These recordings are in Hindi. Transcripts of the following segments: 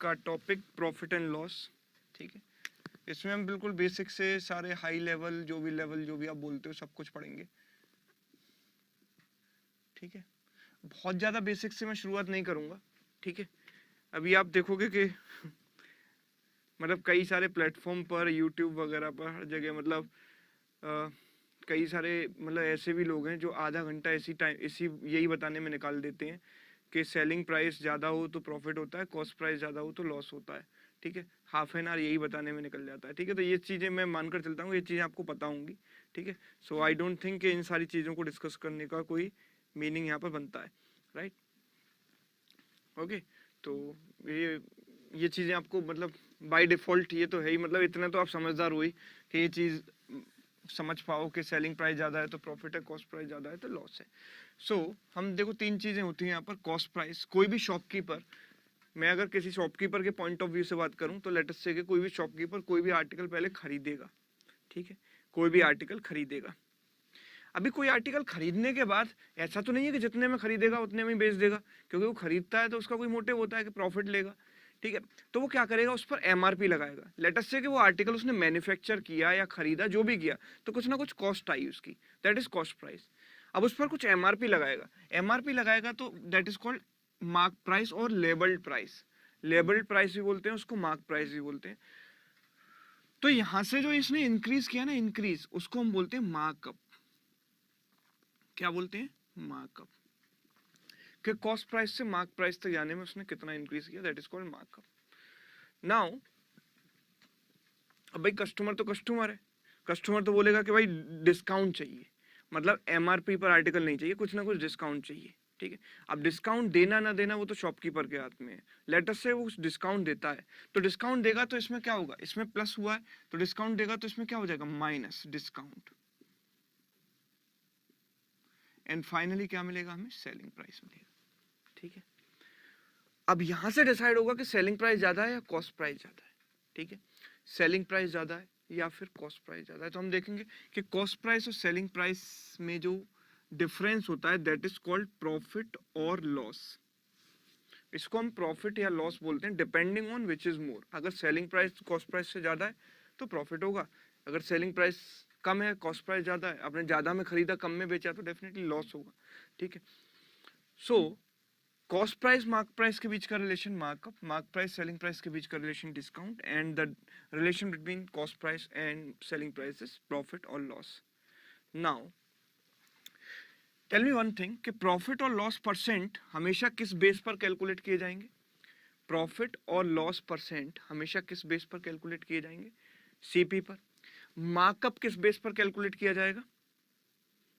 का टॉपिक प्रॉफिट एंड लॉस, ठीक है। इसमें हम बिल्कुल बेसिक से सारे हाई लेवल जो भी आप बोलते हो सब कुछ पढ़ेंगे, ठीक है। बहुत ज़्यादा बेसिक से मैं शुरुआत नहीं करूँगा, ठीक है। अभी आप देखोगे कि मतलब कई सारे प्लेटफॉर्म पर, यूट्यूब वगैरह पर, हर जगह मतलब कई सारे मतलब ऐसे भी लोग हैं जो आधा घंटा इसी यही बताने में निकाल देते हैं कि सेलिंग प्राइस ज़्यादा हो तो प्रॉफिट होता है, कॉस्ट प्राइस ज़्यादा हो तो लॉस होता है, ठीक है। हाफ एन आवर यही बताने में निकल जाता है, ठीक है। तो ये चीज़ें मैं मानकर चलता हूँ, ये चीज़ें आपको पता होंगी, ठीक है। सो आई डोंट थिंक कि इन सारी चीज़ों को डिस्कस करने का कोई मीनिंग यहाँ पर बनता है, राइट। ओके, तो ये चीज़ें आपको मतलब बाय डिफ़ॉल्ट ये तो है ही, मतलब इतना तो आप समझदार हुई कि ये चीज़ समझ पाओ कि सेलिंग प्राइस ज़्यादा है तो प्रॉफिट है, कॉस्ट प्राइस ज़्यादा है तो लॉस है। सो हम देखो तीन चीज़ें होती हैं यहाँ पर। कॉस्ट प्राइस, कोई भी शॉपकीपर, मैं अगर किसी शॉपकीपर के पॉइंट ऑफ व्यू से बात करूँ तो लेट अस से कि कोई भी शॉपकीपर कोई भी आर्टिकल पहले खरीदेगा, ठीक है। कोई भी आर्टिकल खरीदेगा। अभी कोई आर्टिकल खरीदने के बाद ऐसा तो नहीं है कि जितने में खरीदेगा उतने में ही बेच देगा, क्योंकि वो खरीदता है तो उसका कोई मोटिव होता है कि प्रॉफिट लेगा, ठीक है। तो वो क्या करेगा, उस पर एमआरपी लगाएगा। लेट अस से कि वो आर्टिकल उसने मैन्युफैक्चर किया या खरीदा, जो भी किया, तो कुछ ना कुछ कॉस्ट आई उसकी, दैट इज कॉस्ट प्राइस। अब उस पर कुछ एमआरपी लगाएगा, एमआरपी लगाएगा तो that is called mark price और लेबल्ड प्राइस। लेबल्ड प्राइस भी बोलते हैं उसको, मार्क प्राइस भी बोलते हैं। तो यहां से जो इसने इंक्रीज किया ना, इंक्रीज, उसको हम बोलते हैं मार्कअप। क्या बोलते हैं? मार्कअप। कि कॉस्ट प्राइस से मार्क प्राइस तक जाने में उसने कितना इंक्रीज किया, that is called markup. Now अब भाई कस्टमर तो कस्टमर है, कस्टमर तो बोलेगा कि भाई डिस्काउंट चाहिए, मतलब एमआरपी पर आर्टिकल नहीं चाहिए, कुछ ना कुछ डिस्काउंट चाहिए, ठीक है। अब डिस्काउंट देना ना देना वो तो शॉपकीपर के हाथ में है। लेट अस से वो डिस्काउंट देता है, तो डिस्काउंट देगा तो इसमें क्या होगा, इसमें प्लस हुआ है, तो डिस्काउंट देगा तो इसमें क्या हो जाएगा, माइनस डिस्काउंट। एंड फाइनली क्या मिलेगा हमें, सेलिंग प्राइस मिलेगा, ठीक है। अब यहां से डिसाइड होगा कि सेलिंग प्राइस ज्यादा है या कॉस्ट प्राइस ज्यादा है, ठीक है। सेलिंग प्राइस ज्यादा है या फिर कॉस्ट प्राइस ज्यादा है, तो हम देखेंगे कि कॉस्ट प्राइस और सेलिंग प्राइस में जो डिफरेंस होता है दैट इज कॉल्ड प्रॉफिट और लॉस। इसको हम प्रॉफिट या लॉस बोलते हैं depending on which is more. अगर सेलिंग प्राइस कॉस्ट प्राइस से ज्यादा है तो प्रॉफिट होगा, अगर सेलिंग प्राइस कम है, कॉस्ट प्राइस ज्यादा है, आपने ज्यादा में खरीदा कम में बेचा तो डेफिनेटली लॉस होगा, ठीक है। So cost price mark price के बीच का relation markup, mark price selling price के बीच का relation discount, and the relation between cost price and selling price is profit और loss. Now tell me one thing कि प्रॉफिट और लॉस परसेंट हमेशा किस बेस पर कैलकुलेट किए जाएंगे? प्रॉफिट और लॉस परसेंट हमेशा किस बेस पर कैलकुलेट किए जाएंगे? सीपी पर। मार्कअप किस बेस पर कैलकुलेट किया जाएगा?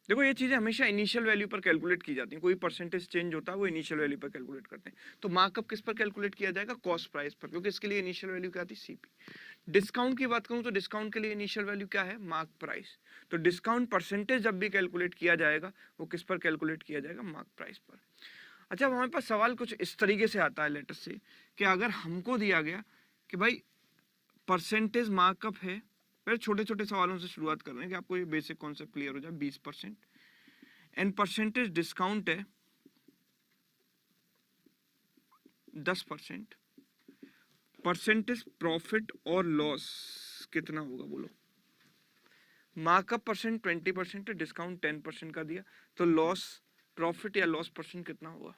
देखो ये चीजें हमेशा इनिशियल वैल्यू पर कैलकुलेट की जाती हैं, कोई परसेंटेज चेंज होता है वो इनिशियल वैल्यू पर कैलकुलेट करते हैं। तो मार्कअप किस पर कैलकुलेट किया जाएगा? कॉस्ट प्राइस पर, क्योंकि इसके लिए इनिशियल वैल्यू क्या थी, सीपी। डिस्काउंट की बात करूं तो डिस्काउंट के लिए इनिशियल वैल्यू क्या है, मार्क प्राइस। तो डिस्काउंट परसेंटेज जब भी कैलकुलेट किया जाएगा वो किस पर कैलकुलेट किया जाएगा, मार्क प्राइस पर। अच्छा, हमारे पास सवाल कुछ इस तरीके से आता है लेटर से कि अगर हमको दिया गया कि भाई परसेंटेज मार्कअप है, फिर छोटे छोटे सवालों से शुरुआत कर रहे हैं कि आपको ये बेसिक कॉन्सेप्ट क्लियर हो जाए, 20% एंड परसेंटेज डिस्काउंट है 10%, परसेंटेज प्रॉफिट और लॉस कितना होगा बोलो? मार्कअप परसेंट 20% है, डिस्काउंट 10% का दिया, तो लॉस प्रॉफिट या लॉस परसेंट कितना होगा?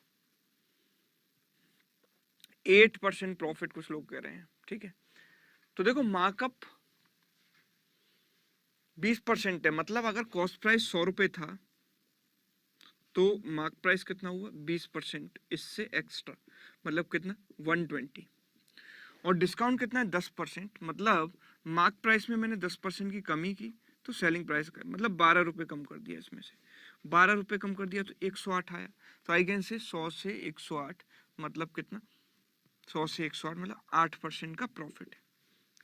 8% प्रॉफिट कुछ लोग कह रहे हैं, ठीक है। तो देखो मार्कअप 20% है, मतलब अगर कॉस्ट प्राइस 100 रुपए था तो मार्क प्राइस कितना हुआ, 20% इससे एक्स्ट्रा, मतलब कितना, 120। और डिस्काउंट कितना है, 10%, मतलब मार्क प्राइस में मैंने 10% की कमी की तो सेलिंग प्राइस का मतलब 12 रुपए कम कर दिया, इसमें से 12 रुपए कम कर दिया तो 108 आया। तो आई कैन से 100 से 108 मतलब कितना, 100 से 108 मतलब 8% का प्रॉफिट है।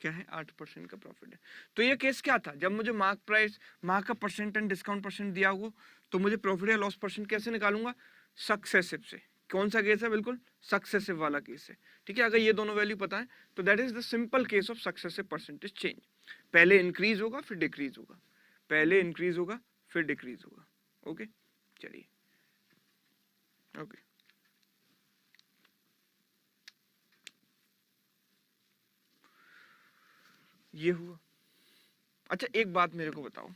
क्या है, 8% का प्रॉफिट है। तो ये केस क्या था, जब मुझे मार्क प्राइस, मार्क का परसेंट एंड डिस्काउंट परसेंट दिया हो तो मुझे प्रॉफिट या लॉस परसेंट कैसे निकालूंगा, सक्सेसिव से। कौन सा केस है, बिल्कुल सक्सेसिव वाला केस है, ठीक है। अगर ये दोनों वैल्यू पता है तो that is the simple case of successive percentage change. पहले इंक्रीज होगा फिर डिक्रीज होगा, पहले इंक्रीज होगा फिर डिक्रीज होगा। ओके, चलिए, ओके। ये हुआ। अच्छा एक बात मेरे को बताओ,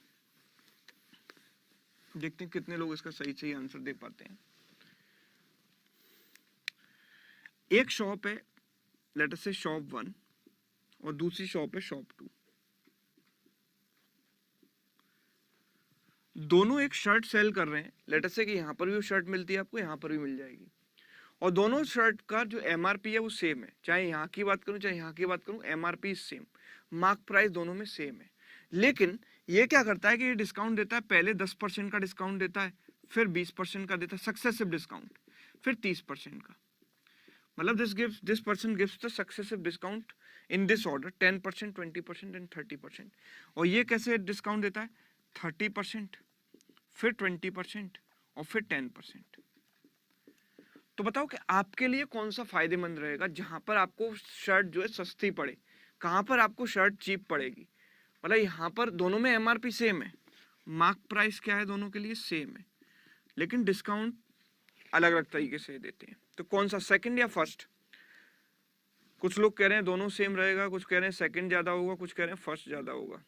देखते हैं कितने लोग इसका सही सही आंसर दे पाते हैं। एक शॉप है लेट अस से शॉप 1 और दूसरी शॉप है शॉप 2। दोनों एक शर्ट सेल कर रहे हैं, लेट अस से कि यहाँ पर भी वो शर्ट मिलती है आपको, यहाँ पर भी मिल जाएगी, और दोनों शर्ट का जो एमआरपी है वो सेम है। चाहे यहाँ की बात करूँ चाहे यहाँ की बात करूँ, एमआरपी सेम, मार्क प्राइस दोनों में सेम है। लेकिन ये क्या करता है कि ये डिस्काउंट देता है, पहले 10% का डिस्काउंट देता है, फिर 20% का देता है सक्सेसिव डिस्काउंट, फिर 30% का। मतलब this person gives the successive discount in this order 10%, 20% and 30%। और ये कैसे डिस्काउंट देता है, 30%, फिर 20% और फिर 10%। तो बताओ कि आपके लिए कौन सा फायदेमंद रहेगा, जहां पर आपको शर्ट जो है सस्ती पड़े, कहां पर आपको शर्ट चीप पड़ेगी। मतलब यहाँ पर दोनों में एमआरपी सेम है, मार्क प्राइस क्या है दोनों के लिए सेम है, लेकिन डिस्काउंट अलग अलग तरीके से देते हैं। तो कौन सा, सेकंड या फर्स्ट? कुछ लोग कह रहे हैं दोनों सेम रहेगा, कुछ कह रहे हैं सेकंड ज्यादा होगा, कुछ कह रहे हैं फर्स्ट ज्यादा होगा।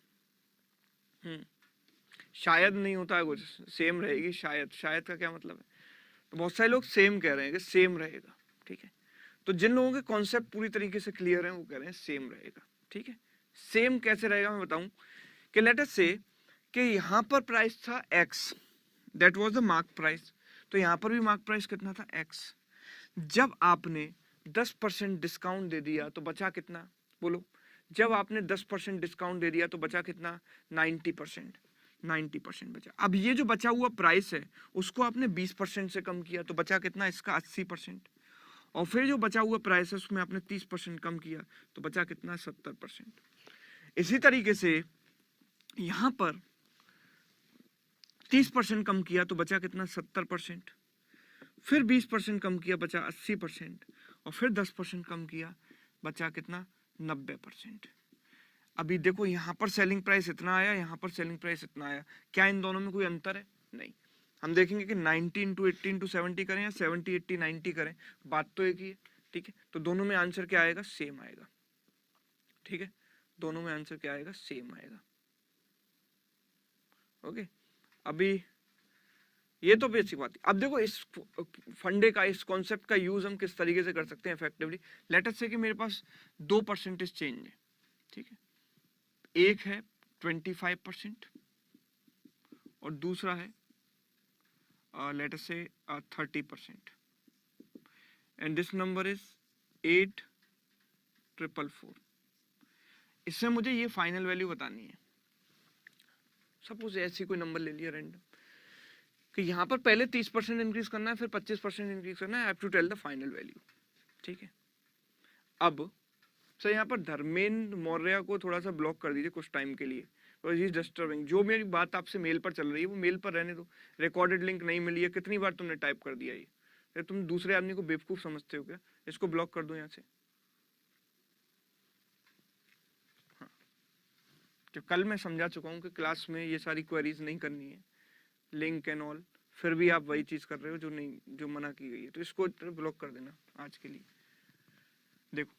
शायद नहीं होता है कुछ, सेम रहेगी शायद। शायद का क्या मतलब है? तो बहुत सारे लोग सेम कह रहे हैं कि सेम रहेगा, ठीक है। तो जिन लोगों के कॉन्सेप्ट पूरी तरीके से क्लियर है वो कह रहे हैं सेम रहेगा, ठीक है। सेम कैसे रहेगा मैं बताऊं कि लेट अस से कि यहाँ पर प्राइस था x, that was the mark price, तो यहाँ पर भी मार्क प्राइस कितना था x। जब आपने 10% डिस्काउंट दे दिया तो बचा कितना, बोलो। जब आपने 10% डिस्काउंट दे दिया तो बचा कितना, 90%, 90% बचा। अब ये जो बचा हुआ प्राइस है उसको आपने 20% से कम किया तो बचा कितना, इसका 80%। और फिर जो बचा हुआ प्राइस है उसमें आपने 30% कम किया तो बचा कितना, 70%। इसी तरीके से यहां पर 30% कम किया तो बचा कितना, 70%। फिर 20% कम किया बचा 80%, और फिर 10% कम किया बचा कितना, 90%। अभी देखो यहाँ पर सेलिंग प्राइस इतना आया, यहाँ पर सेलिंग प्राइस इतना आया, क्या इन दोनों में कोई अंतर है? नहीं। हम देखेंगे कि 90 इंटू 80 इंटू 70 करें या 70 80 90 करें, बात तो एक ही है, ठीक है। तो दोनों में आंसर क्या आएगा, सेम आएगा, ठीक है। दोनों में आंसर क्या आएगा, सेम आएगा। ओके, अभी ये तो बेसिक बात है। अब देखो इस फंडे का, इस कॉन्सेप्ट का यूज हम किस तरीके से कर सकते हैं इफेक्टिवली। लेट अस से कि मेरे पास 2% चेंज है, ठीक है। एक है 25% और दूसरा है लेट अस से 30%, एंड दिस नंबर इज 8444। इससे मुझे ये फाइनल वैल्यू बतानी है। सपोज ऐसी कोई नंबर ले लिया रैंडम कि यहाँ पर पहले 30% इंक्रीज करना है, फिर 25% इंक्रीज करना है, I have to tell the final value, ठीक है। अब सर यहाँ पर धर्मेंद्र मौर्य को थोड़ा सा ब्लॉक कर दीजिए कुछ टाइम के लिए, और ये डिस्टर्बिंग। जो मेरी बात आपसे मेल पर चल रही है वो मेल पर रहने दो। रिकॉर्डेड लिंक नहीं मिली है, कितनी बार तुमने टाइप कर दिया ये तुम दूसरे आदमी को बेवकूफ समझते हो क्या? इसको ब्लॉक कर दो यहाँ से। हाँ, तो कल मैं समझा चुका हूँ कि क्लास में ये सारी क्वेरीज नहीं करनी है, लिंक एंड ऑल, फिर भी आप वही चीज कर रहे हो जो नहीं, जो मना की गई है। तो इसको ब्लॉक कर देना आज के लिए। देखो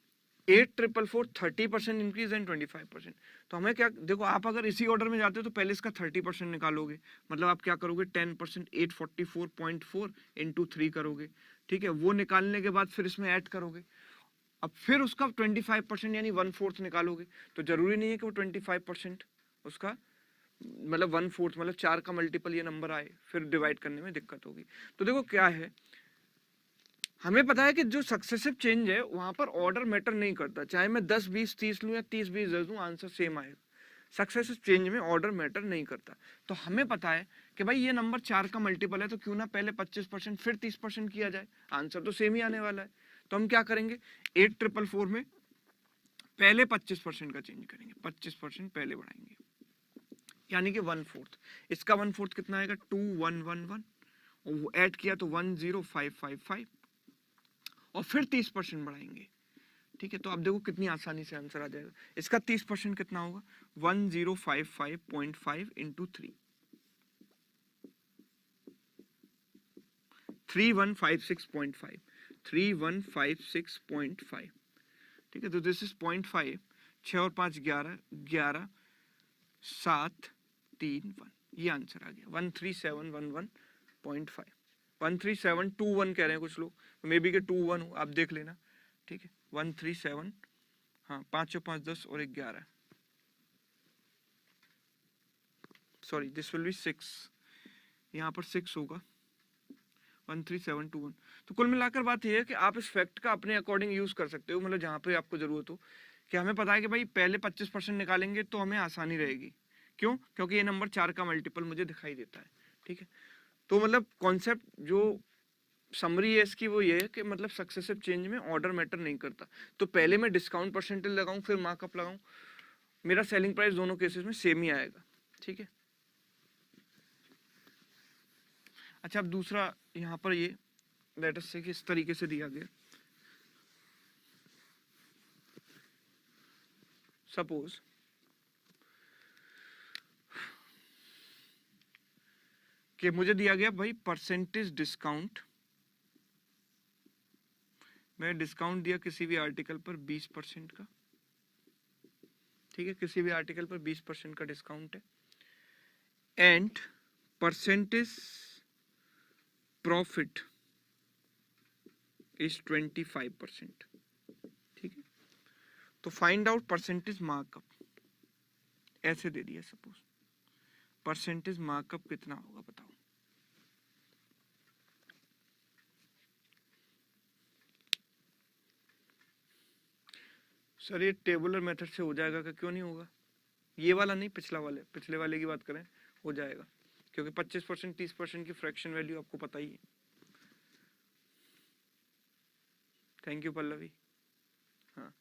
8444 30% इंक्रीज एंड 25%। तो हमें क्या, देखो आप अगर इसी ऑर्डर में जाते हो तो पहले इसका 30% निकालोगे, मतलब आप क्या करोगे 10% 844.4 इंटू 3 करोगे, ठीक है। वो निकालने के बाद फिर इसमें ऐड करोगे, अब फिर उसका 25% यानी 1/4 निकालोगे। तो जरूरी नहीं है कि वो 25% उसका मतलब 1/4 मतलब 4 का मल्टीपल ये नंबर आए, फिर डिवाइड करने में दिक्कत होगी। तो देखो क्या है, हमें पता है कि जो सक्सेसिव चेंज है वहां पर ऑर्डर मैटर नहीं करता, चाहे मैं 10 20 30 लूं या 30 20 10 दूं, आंसर सेम आएगा। सक्सेसिव चेंज में ऑर्डर मैटर नहीं करता। तो हमें पता है कि भाई ये नंबर 4 का मल्टीपल है, तो क्यों ना पहले 25% फिर 30% किया जाए, आंसर तो सेम ही आने वाला है। तो हम क्या करेंगे, 8444 में पहले 25% का चेंज करेंगे, 25% पहले बढ़ाएंगे, यानी कि 1/4। इसका 1/4 कितना आएगा, 2111, और वो ऐड किया तो 10555, और फिर 30% बढ़ाएंगे, ठीक है। तो आप देखो कितनी आसानी से आंसर आ जाएगा। इसका 30% कितना होगा, 1055.5 इंटू 3, 3156.5, 3156.5, ठीक है। तो दिस इज 0.5, 6 और 5 11, 11 7 3 1, ये आंसर आ गया 13711.5। 13721 कह रहे हैं कुछ लोग, मे बी के 21 हो, आप देख लेना, ठीक है। 137, हाँ 5 और 5 10 और 11, सॉरी दिस विल बी 6, यहाँ पर 6 होगा, 13721। तो कुल मिलाकर बात यह है कि आप इस फैक्ट का अपने अकॉर्डिंग यूज कर सकते हो, मतलब जहाँ पे आपको जरूरत हो, कि हमें पता है कि भाई पहले 25% निकालेंगे तो हमें आसानी रहेगी। क्यों? क्योंकि ये नंबर 4 का मल्टीपल मुझे दिखाई देता है, ठीक है। तो मतलब कॉन्सेप्ट जो समरी है इसकी वो ये है कि मतलब सक्सेसिव चेंज में ऑर्डर मैटर नहीं करता। तो पहले मैं डिस्काउंट परसेंटेज लगाऊं फिर मार्कअप लगाऊं, मेरा सेलिंग प्राइस दोनों केसेस में सेम ही आएगा, ठीक है। अच्छा, अब दूसरा यहाँ पर ये लेट अस से कि इस तरीके से दिया गया, सपोज कि मुझे दिया गया भाई परसेंटेज डिस्काउंट, मैं डिस्काउंट दिया किसी भी आर्टिकल पर 20% का, ठीक है, किसी भी आर्टिकल पर 20% का डिस्काउंट है, एंड परसेंटेज प्रॉफिट इज 25%, ठीक है। तो फाइंड आउट परसेंटेज मार्कअप, ऐसे दे दिया सपोज, परसेंटेज मार्कअप कितना होगा बताओ। सर ये टेबुलर मेथड से हो जाएगा क्या? क्यों नहीं होगा? ये वाला नहीं, पिछले वाले की बात करें, हो जाएगा, क्योंकि 25% 30% की फ्रैक्शन वैल्यू आपको पता ही है। Thank you Pallavi. हाँ,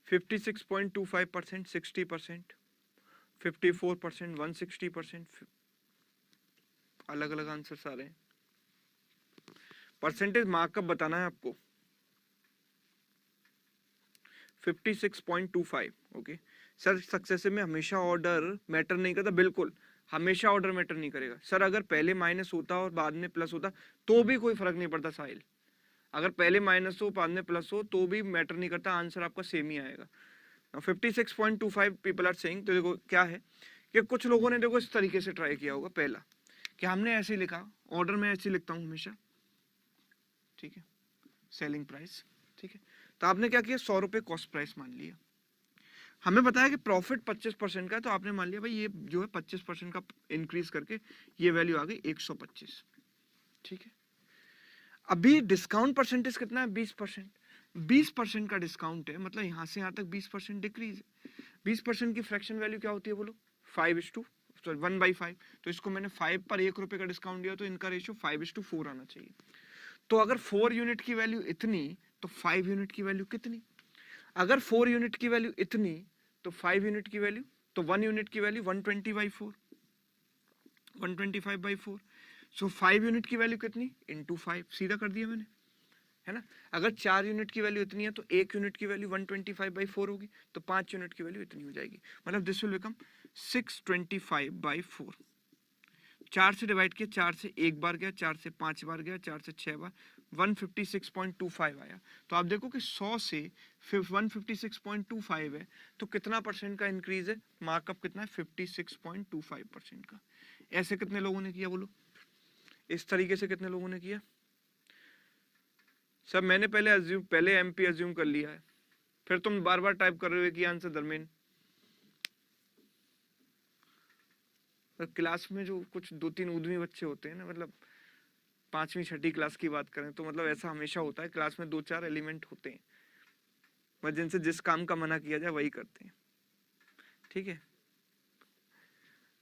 56.25%, 60%, 54%, 160%, अलग अलग आंसर आ रहे हैं। परसेंटेज मार्कअप बताना है आपको, 56.25, ओके। सर सक्सेसिव में हमेशा ऑर्डर मैटर नहीं करता, बिल्कुल हमेशा ऑर्डर मैटर नहीं करेगा सर। अगर पहले माइनस होता और बाद में प्लस होता तो भी कोई फर्क नहीं पड़ता साहिल, अगर पहले माइनस हो बाद में प्लस हो तो भी मैटर नहीं करता, आंसर आपका सेम ही आएगा। 56.25 पीपल आर सेइंग। तो देखो क्या है कि कुछ लोगों ने देखो इस तरीके से ट्राई किया होगा, पहला कि हमने ऐसे लिखा, ऑर्डर में ऐसे लिखता हूँ हमेशा, ठीक है, सेलिंग प्राइस, ठीक है। तो आपने क्या किया, 100 रुपये कॉस्ट प्राइस मान लिया, हमें बताया कि प्रॉफिट 25% का, तो आपने मान लिया भाई ये जो है 25% का इंक्रीज करके ये वैल्यू आ गई 125, ठीक है। अभी डिस्काउंट परसेंटेज कितना है, 20%, 20% का डिस्काउंट है, मतलब यहाँ से यहाँ तक 20% डिक्रीज है। 20% की फ्रैक्शन वैल्यू क्या होती है बोलो, 1/5, तो इसको मैंने 5 पर 1 रुपए का डिस्काउंट दिया, तो इनका रेशियो 5:4 आना चाहिए। तो अगर 4 यूनिट की वैल्यू इतनी तो 5 यूनिट की वैल्यू कितनी, अगर 4 यूनिट की वैल्यू इतनी तो 5 यूनिट की वैल्यू, तो 1 यूनिट की वैल्यू 120/4, 125/4। सो 5 यूनिट की वैल्यू कितनी, इंटू 5, सीधा कर दिया मैंने, है ना। अगर 4 यूनिट की वैल्यू इतनी है तो 1 यूनिट की वैल्यू 125/4 होगी, तो 5 यूनिट की वैल्यू इतनी हो जाएगी, मतलब दिस विल बिकम 625/4। 4 से डिवाइड किया, 4 से 1 बार गया, 4 से 5 बार गया, 4 से 6 बार, 156.25 आया। तो आप देखो कि 100 से 156.25 है, तो कितना परसेंट का इंक्रीज है, मार्कअप कितना है, 56.25% का। ऐसे कितने लोगों ने किया बोलो, इस तरीके से कितने लोगों ने किया? सब मैंने पहले एमपी अज्यूम कर लिया है, फिर तुम बार बार टाइप कर रहे हो कि आंसर दरमियान। क्लास में जो कुछ 2-3 उद्यमी बच्चे होते हैं ना, मतलब 5वीं 6ठी क्लास की बात करें तो मतलब ऐसा हमेशा होता है, क्लास में 2-4 एलिमेंट होते हैं, बस जिनसे जिस काम का मना किया जाए वही करते हैं, ठीक है।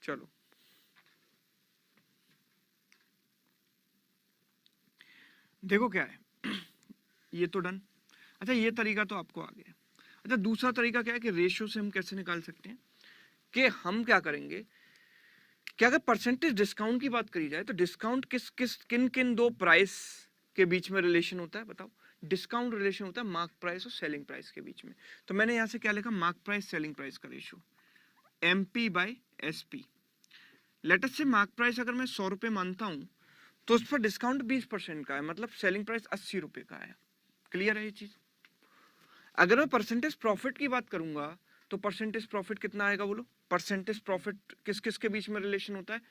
चलो देखो क्या है, ये तो डन। अच्छा ये तरीका तो आपको आ गया। अच्छा दूसरा तरीका क्या है कि रेशियो से हम कैसे निकाल सकते हैं, कि हम क्या करेंगे कि अगर परसेंटेज डिस्काउंट की बात करी जाए तो डिस्काउंट किन किन दो प्राइस के बीच में रिलेशन होता है बताओ। डिस्काउंट रिलेशन होता है मार्क प्राइस और सेलिंग प्राइस के बीच में। तो मैंने यहां से क्या लिखा, मार्क प्राइस सेलिंग प्राइस का रेशियो MP/SP। लेट अस से मार्क प्राइस अगर मैं 100 रुपए मानता हूं तो उस पर डिस्काउंट 20% का है, मतलब सेलिंग प्राइस 80 रुपए का है। क्लियर है ये चीज? अगर मैं परसेंटेज प्रॉफिट की बात करूंगा तो परसेंटेज प्रॉफिट कितना आएगा बोलो? परसेंटेज प्रॉफिट किस किस के बीच में रिलेशन होता है?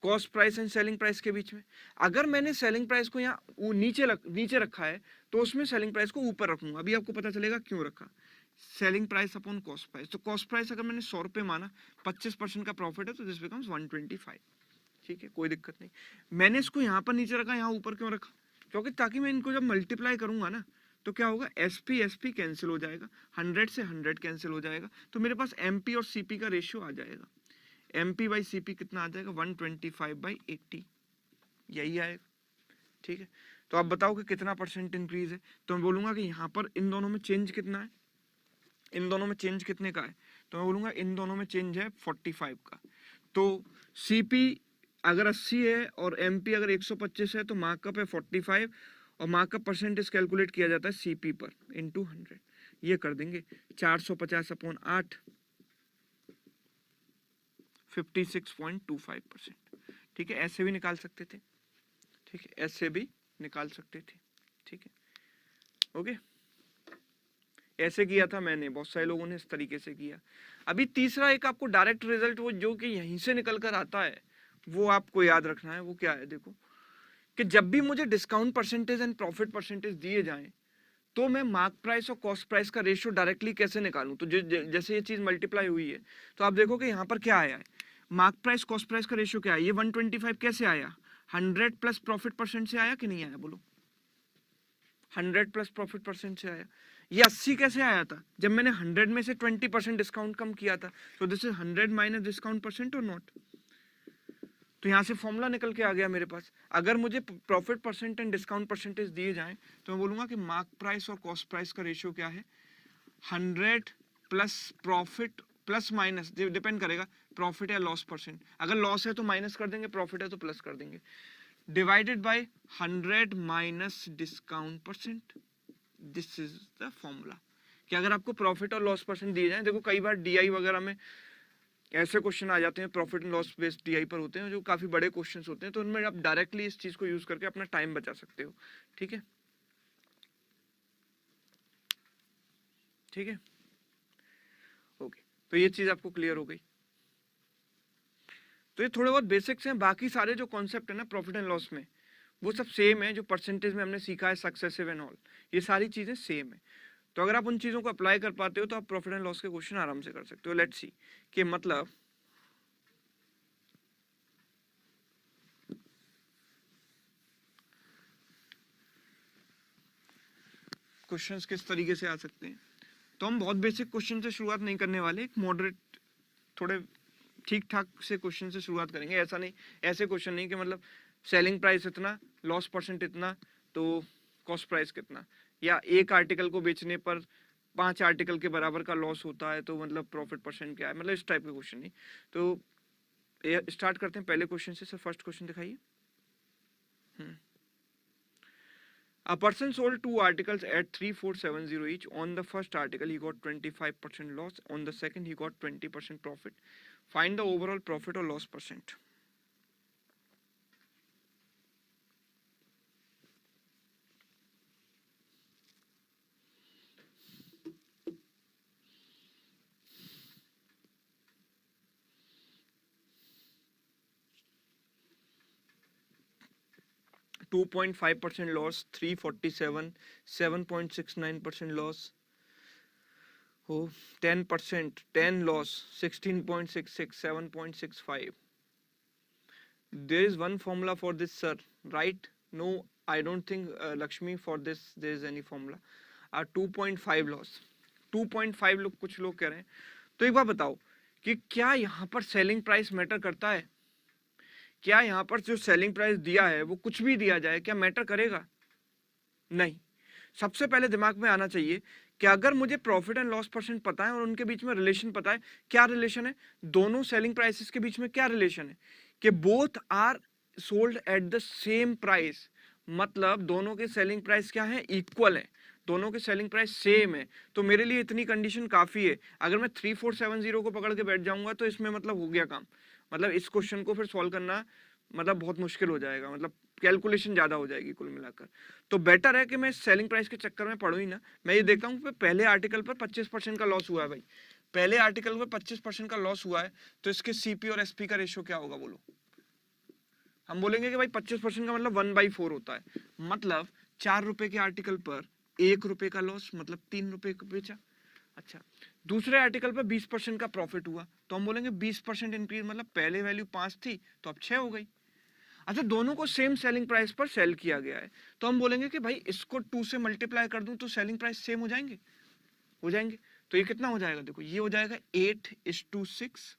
Cost price and selling price के बीच में। अगर मैंने सेलिंग प्राइस को यहाँ नीचे रखा है तो उसमें सेलिंग प्राइस को ऊपर रखूंगा। अभी आपको पता चलेगा क्यों रखा। Selling price upon cost price, तो कॉस्ट प्राइस अगर मैंने 100 रुपये माना, 25% का प्रॉफिट है तो दिस बिकम्स 125। ठीक है, कोई दिक्कत नहीं। मैंने इसको यहाँ पर नीचे रखा, यहाँ ऊपर क्यों रखा? क्योंकि ताकि मैं इनको जब मल्टीप्लाई करूंगा ना तो क्या होगा, एसपी एसपी कैंसिल हो जाएगा, 100 से 100 कैंसिल हो जाएगा, तो मेरे पास एमपी और सीपी का रेशियो आ जाएगा। एमपी बाई सीपी कितना आ जाएगा? 125/80, यही आएगा। ठीक है, तो आप बताओ कि कितना परसेंट इंक्रीज है? तो मैं बोलूंगा कि यहाँ पर इन दोनों में चेंज कितना है, इन दोनों में चेंज कितने का है? तो मैं बोलूंगा इन दोनों में चेंज है 45 का। तो सीपी अगर 80 है और एमपी अगर 125 है तो मार्कअप है 45, और मार्कअप परसेंटेज कैलकुलेट किया जाता है सीपी पर इंटू 100। ये कर देंगे 450/8, 56.25%। ठीक है, ऐसे भी निकाल सकते थे। ठीक है, ऐसे भी निकाल सकते थे। ठीक है, ओके, ऐसे किया था मैंने, बहुत सारे लोगों ने इस तरीके से किया। अभी तीसरा एक आपको डायरेक्ट रिजल्ट वो जो कि यहीं से निकल कर आता है वो आपको याद रखना है। वो क्या है? देखो कि जब भी मुझे discount percentage and profit percentage दिए जाएं तो मैं मार्क प्राइस और कॉस्ट प्राइस का रेशियो डायरेक्टली कैसे निकालूं? तो जैसे ये चीज मल्टीप्लाई हुई है तो आप देखो कि यहाँ पर क्या आया है, मार्क प्राइस कॉस्ट प्राइस का रेशियो क्या है? ये 125 कैसे आया? 100 प्लस प्रॉफिट परसेंट से आया कि नहीं आया? बोलो, 100 प्लस प्रॉफिट परसेंट से आया। ये 80 कैसे आया था? जब मैंने 100 में से 20% डिस्काउंट कम किया था। So this is 100 minus discount percent और नॉट। तो यहाँ से फॉर्मूला निकल के आ गया मेरे पास। अगर मुझे profit percent and discount percentage दिए जाएं तो मैं बोलूंगा कि मार्क प्राइस और कॉस्ट प्राइस का रेशियो क्या है? 100 plus profit plus minus, depend करेगा प्रॉफिट या लॉस परसेंट। अगर लॉस है तो माइनस कर देंगे, प्रॉफिट है तो प्लस कर देंगे, divided by 100 minus discount percent. This is the formula. कि अगर आपको प्रॉफिट और लॉस परसेंट दिए जाए, देखो कई बार डीआई वगैरह में ऐसे क्वेश्चन आ जाते हैं, profit and loss based DI पर होते हैं जो काफी बड़े क्वेश्चंस होते हैं, तो उनमें आप डायरेक्टली इस चीज को यूज करके अपना टाइम बचा सकते हो। ठीक है, ठीक है, ओके, तो ये चीज आपको क्लियर हो गई। तो ये थोड़े बहुत बेसिक्स हैं, बाकी सारे जो कॉन्सेप्ट है ना प्रॉफिट एंड लॉस में वो सब सेम है। जो परसेंटेज में हमने सीखा है, सक्सेसिव एंड ऑल, ये सारी चीजें सेम है। तो अगर आप उन चीजों को अप्लाई कर पाते हो तो आप प्रॉफिट एंड लॉस के क्वेश्चन आराम से कर सकते हो। लेट्स सी कि मतलब क्वेश्चंस किस तरीके से आ सकते हैं। तो हम बहुत बेसिक क्वेश्चन से शुरुआत नहीं करने वाले, एक मॉडरेट थोड़े ठीक ठाक से क्वेश्चन से शुरुआत करेंगे। ऐसा नहीं, ऐसे क्वेश्चन नहीं कि मतलब सेलिंग प्राइस इतना, लॉस परसेंट इतना, तो कॉस्ट प्राइस कितना, या एक आर्टिकल को बेचने पर 5 आर्टिकल के बराबर का लॉस होता है तो मतलब प्रॉफिट परसेंट क्या है, मतलब इस टाइप के क्वेश्चन नहीं। तो स्टार्ट करते हैं पहले क्वेश्चन से। सर फर्स्ट क्वेश्चन दिखाइए। A person sold 2 articles at 3470 each. On the first article, he got 25% loss. On the second, he got 20% profit. Find the overall profit or loss percent. Two 2.5% loss, 347, 7.69% loss. Oh, 10%, 10 loss, 16.66, 7.65. There is one formula for this, sir, right? No, I don't think Lakshmi for this there is any formula. 2.5 loss, 2.5 लोग, कुछ लोग कह रहे हैं। तो एक बात बताओ कि क्या यहाँ पर सेलिंग प्राइस मैटर करता है? क्या यहाँ पर जो सेलिंग प्राइस दिया है वो कुछ भी दिया जाए क्या मैटर करेगा? नहीं। सबसे पहले दिमाग में आना चाहिए कि अगर मुझे प्रॉफिट एंड लॉस परसेंट पता है और उनके बीच में रिलेशन पता है, क्या रिलेशन है दोनों सेलिंग प्राइसेस के बीच में? क्या रिलेशन है कि both are sold at the same price, मतलब दोनों के सेलिंग प्राइस क्या है? इक्वल है, दोनों के सेलिंग प्राइस सेम है। तो मेरे लिए इतनी कंडीशन काफी है। अगर मैं 3470 को पकड़ के बैठ जाऊंगा तो इसमें मतलब हो गया काम, मतलब इस क्वेश्चन को फिर सॉल्व करना मतलब बहुत मुश्किल हो जाएगा, मतलब कैलकुलेशन ज्यादा हो जाएगी कुल मिलाकर। तो बेटर है कि मैं सेलिंग प्राइस के चक्कर में पड़ू ही ना। मैं ये देखता हूँ पहले आर्टिकल पर 25% का लॉस हुआ है भाई, पहले आर्टिकल में 25% का लॉस हुआ है, तो इसके सीपी और एसपी का रेशियो क्या होगा बोलो? हम बोलेंगे कि भाई 25% का मतलब 1/4 होता है, मतलब 4 रुपए के आर्टिकल पर 1 रुपए का लॉस, मतलब 3 रुपए का बेचा। अच्छा, दूसरे आर्टिकल पर 20% का प्रॉफिट हुआ, तो हम बोलेंगे 20% इंक्रीज, मतलब पहले वैल्यू 5 थी तो अब 6 हो गई। अच्छा, दोनों को सेम सेलिंग प्राइस पर सेल किया गया है, तो हम बोलेंगे कि भाई इसको 2 से मल्टीप्लाई कर दूं तो सेलिंग प्राइस सेम हो जाएंगे, हो जाएंगे। तो ये कितना हो जाएगा, देखो ये हो जाएगा 8:6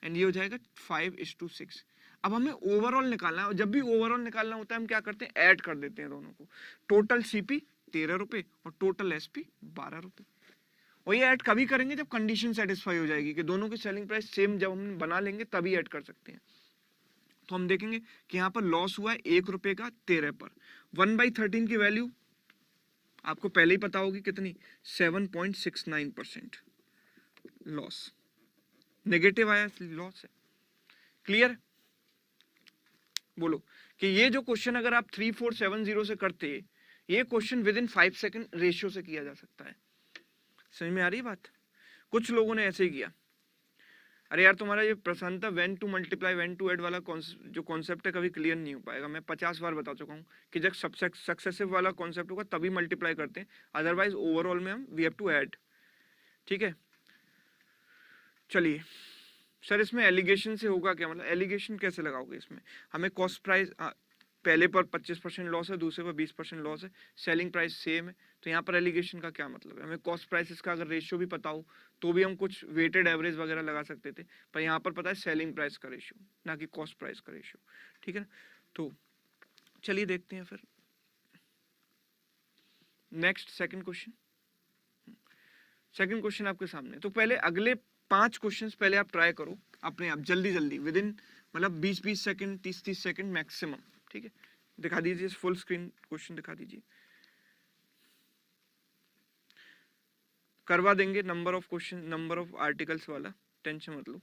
एंड ये हो जाएगा 5:6। अब हमें ओवरऑल निकालना है, और जब भी ओवरऑल निकालना होता है हम क्या करते हैं, ऐड कर देते हैं दोनों को। टोटल सीपी 13 रुपए और टोटल एसपी 12 रुपए। और ये ऐड कभी करेंगे जब कंडीशन सेटिस्फाई हो जाएगी कि दोनों की सेलिंग प्राइस सेम, जब हम बना लेंगे तभी ऐड कर सकते हैं। तो हम देखेंगे कि यहाँ पर लॉस हुआ है 1 रुपए का 13 पर। 1/13 की वैल्यू आपको पहले ही पता होगी कितनी, 7.69% लॉस, नेगेटिव आया, लॉस है। क्लियर? बोलो कि ये जो क्वेश्चन अगर आप 3470 से करते, ये question with in 5 second ratio से किया जा सकता है। समझ में आ रही है बात? कुछ लोगों ने ऐसे ही किया। अरे यार तुम्हारा ये Prashanta when to multiply when to add वाला जो कॉन्सेप्ट है कभी क्लियर नहीं हो पाएगा। मैं 50 बार बता चुका हूँ कि जब सक्सेसिव वाला कॉन्सेप्ट होगा तभी मल्टीप्लाई करते हैं, अदरवाइज ओवरऑल में हम वी हैव टू ऐड। ठीक है, चलिए सर इसमें एलिगेशन से होगा क्या, मतलब एलिगेशन कैसे लगाओगे इसमें? हमें कॉस्ट प्राइस पहले पर 25% लॉस है, दूसरे पर 20% लॉस है, सेलिंग प्राइस सेम है, तो यहाँ पर एलिगेशन का क्या मतलब है? हमें कॉस्ट प्राइसेस का अगर रेशियो भी पता हो तो भी हम कुछ वेटेड एवरेज वगैरह लगा सकते थे, पर यहाँ पर पता है सेलिंग प्राइस का रेशियो, ना कि कॉस्ट प्राइस का रेशियो। ठीक है ना, तो चलिए देखते हैं फिर next second question. Second question आपके सामने, तो पहले अगले 5 क्वेश्चंस पहले आप ट्राई करो अपने आप, जल्दी जल्दी, विद इन मतलब 20-20 सेकंड, 30-30 सेकंड मैक्सिमम। ठीक है, दिखा दीजिए फुल स्क्रीन क्वेश्चन दिखा दीजिए, करवा देंगे number of question, number of articles वाला, टेंशन मत लो।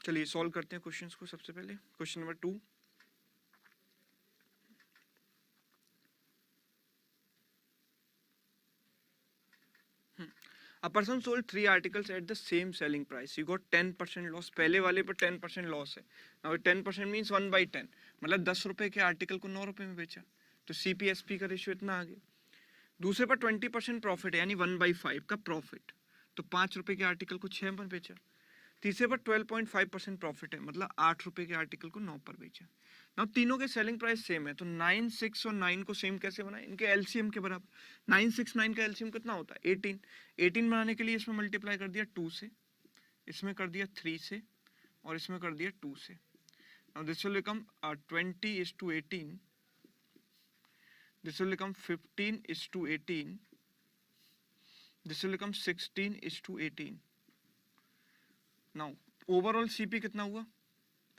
चलिए सॉल्व करते हैं क्वेश्चंस को। सबसे पहले question number 2, A person sold 3 articles at the same selling price. He got 10% loss. पहले वाले पर 10% लॉस है. Now 10% means 1/10. मतलब 10 रुपए के आर्टिकल को 9 रुपए में बेचा, तो CPSP का रेशियो इतना आ गया. दूसरे पर 20% प्रॉफिट है, यानी 1/5 का प्रॉफिट, तो 5 रुपए के आर्टिकल को 6 पर बेचा. तीसरे पर 12.5% प्रॉफिट है, मतलब 8 रुपए के आर्टिकल को 9 पर बेचा. नाउ तीनों के सेलिंग प्राइस सेम है, तो 9, 6 और 9 को सेम कैसे बनाए? इनके एलसीएम के बराबर. 9, 6, 9 का एलसीएम कितना होता है? 18. 18 बनाने के लिए इसमें मल्टीप्लाई कर दिया 2 से, इसमें कर दिया 3 से, और इसमें कर दिया 2 से. Now this will become 20:18. This will become 15:18. This will become 16:18. Now overall CP कितना हुआ?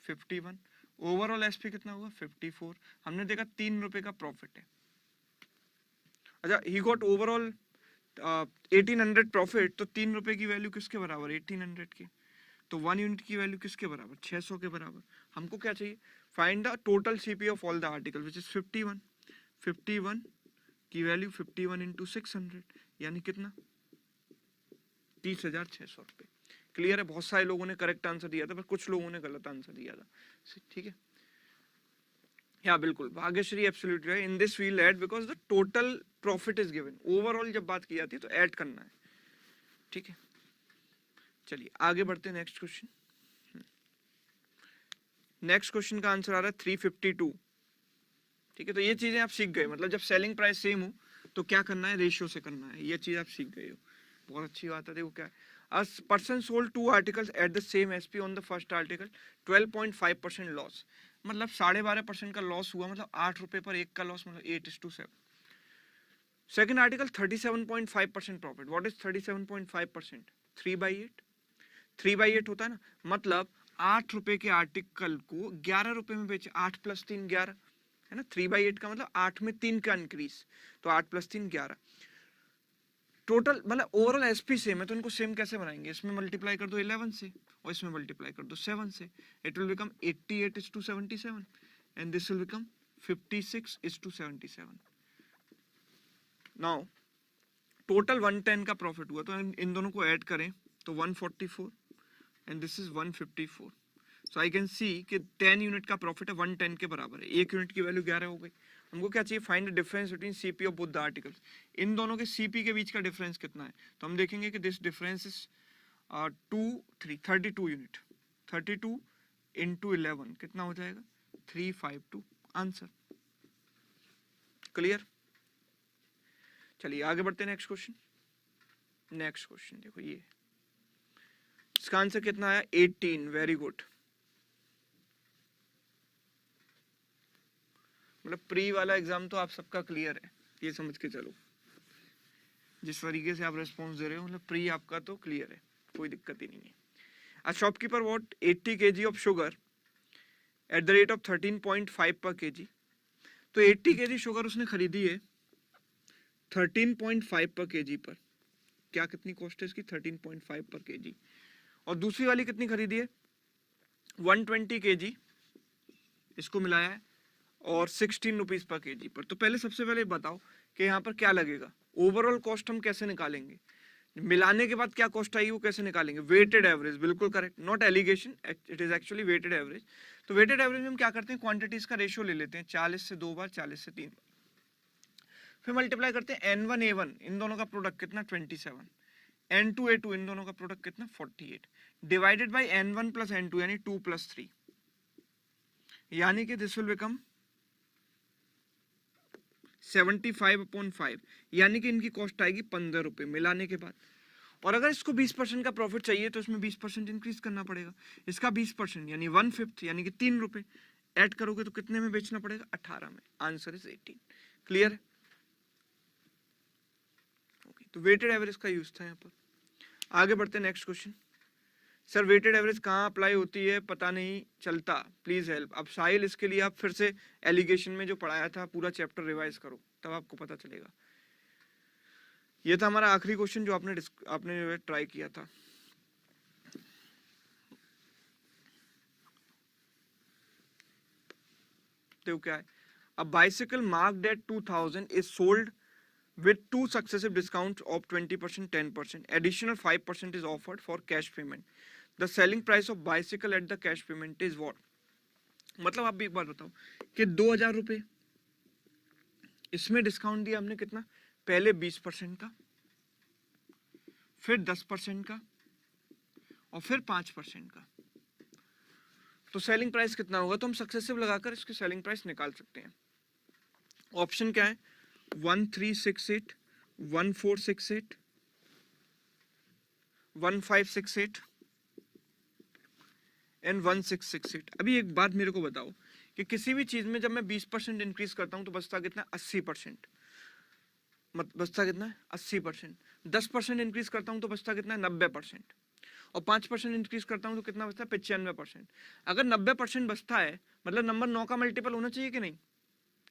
51. ओवरऑल एसपी कितना हुआ? 54. हमने देखा 3 रुपए का प्रॉफिट है. अच्छा, ही गॉट ओवरऑल 1800 प्रॉफिट, तो 3 रुपए की वैल्यू किसके बराबर? 1800 की. तो 1 यूनिट की वैल्यू किसके बराबर? 600 के बराबर. हमको क्या चाहिए? Find the total CP of all the article which is 51. 51 की वैल्यू 51 इंटू 600, यानी कितना? 30,600 रुपए. क्लियर है? बहुत सारे लोगों ने करेक्ट आंसर दिया था, पर कुछ लोगों ने गलत आंसर दिया था. ठीक है, या बिल्कुल Bhagyashree absolutely right. In this will add because the total profit is given. Overall जब बात की जाती है तो ऐड करना है. ठीक है, चलिए आगे बढ़ते हैं. Next question. नेक्स्ट क्वेश्चन का आंसर आ रहा है 352. ठीक है, तो ये चीजें आप सीख गए. मतलब जब सेलिंग प्राइस सेम हो तो क्या करना है? रेशियो से करना है. ये चीज आप सीख गए हो, बहुत अच्छी बात है. देखो क्या है, a person sold 2 articles at the same SP on the first article, 12.5% loss. मतलब 12.5% का लॉस हुआ, मतलब 8 रुपए पर एक का लॉस, मतलब 8:7. Second article 37.5% profit. What is 37.5%? 3/8. 3/8 होता है ना, मतलब 8 रुपए के आर्टिकल को 11 रुपए में बेचे. 8 + 3 11 है ना. 3/8 का मतलब 8 में 3 का इंक्रीज, तो 8 + 3 11. टोटल मतलब ओवरऑल एसपी सेम है, तो इनको सेम कैसे बनाएंगे? इसमें मल्टीप्लाई कर दो 11 से, और इसमें मल्टीप्लाई कर दो 7 से. It will become 88:77, and this will become 56:77. Now total 110 का प्रॉफिट हुआ, तो इन दोनों को ऐड करें तो 144, and this is 154. So I can see कि 10 यूनिट का प्रॉफिट है, 110 के बराबर है. 1 यूनिट की वैल्यू 11 हो गई. हमको क्या चाहिए? Find the difference between CP of both the articles. इन दोनों के सीपी के बीच का डिफरेंस कितना है? तो हम देखेंगे कि this difference is 32 unit. 32 into 11 कितना हो जाएगा? 352. Answer clear. चलिए आगे बढ़ते हैं. Next question. नेक्स्ट क्वेश्चन देखो, ये इसका आंसर कितना आया? 18. Very good. मतलब प्री वाला एग्जाम तो आप सबका क्लियर है, ये समझ के चलो. जिस तरीके से आप रेस्पॉन्स दे रहे हो, मतलब प्री आपका तो क्लियर है, कोई दिक्कत ही नहीं है. A shopkeeper what 80 kg of sugar at the rate of 13.5 पर kg. तो 80 kg शुगर उसने खरीदी है 13.5 पर kg पर. क्या कितनी कॉस्ट है इसकी? 13.5 पर kg. और दूसरी वाली कितनी खरीदी है? 120 kg इसको मिलाया है, और 16 रुपीज पर kg पर. तो पहले सबसे पहले बताओ कि यहाँ पर क्या लगेगा? ओवरऑल कॉस्ट हम कैसे निकालेंगे? मिलाने के बाद क्या कॉस्ट आई वो कैसे निकालेंगे? Weighted average. बिल्कुल correct, not allegation, it is actually weighted average. तो वेटेड एवरेज में हम क्या करते हैं? क्वांटिटीज का रेशियो ले लेते हैं, 40 से 2 बार, 40 से 3 बार, फिर मल्टीप्लाई करते हैं. N1 A1 इन दोनों का प्रोडक्ट कितना? 27. N2 A2 इन दोनों का प्रोडक्ट कितना? 48. डिवाइडेड बाई N1 + N2 यानी 2 + 3, यानी कि दिस विल बिकम 75/5, यानी कि इनकी कॉस्ट आएगी 15 रुपए मिलाने के बाद. और अगर इसको 20% का प्रॉफिट चाहिए तो इसमें 20% इंक्रीज करना पड़ेगा. इसका 20% यानी 1/5 यानी कि 3 रुपए ऐड करोगे तो कितने में बेचना पड़ेगा? 18 में. Answer is 18. क्लियर है? ओके, तो वेटेड एवरेज का यूज था यहाँ पर. आगे बढ़ते हैं. Next question. Sir weighted average कहाँ अप्लाई होती है? पता नहीं चलता, प्लीज हेल्प. अब साहिल, इसके लिए आप फिर से एलिगेशन में जो पढ़ाया था पूरा चैप्टर रिवाइज करो, तब आपको पता चलेगा. ये था हमारा आखिरी क्वेश्चन जो आपने ट्राई किया था. देखो क्या है, a bicycle marked at 2000 is sold with two successive discounts of 20%, 10%. Additional 5% is offered for cash payment. The selling price of bicycle at the cash payment is what? मतलब आप भी एक बात बताओ कि 2,000 रुपये, इसमें डिस्काउंट दिया हमने कितना, पहले 20% का, फिर 10% का, और फिर 5% का, तो सेलिंग प्राइस कितना होगा? तो हम सक्सेसिव लगाकर इसकी सेलिंग प्राइस निकाल सकते हैं। ऑप्शन क्या है? 1368, 1468, 1568 एंड 1668। अभी एक बात मेरे को बताओ कि किसी भी चीज में जब मैं 20% इंक्रीज करता हूं तो बचता कितना? 80%। बचता कितना है? 80%। 10% इंक्रीज करता हूं तो बचता कितना है? 90%। और 5% इंक्रीज करता हूं तो कितना बचता है? 95%। अगर 90% बचता है मतलब नंबर 9 का मल्टीपल होना चाहिए कि नहीं?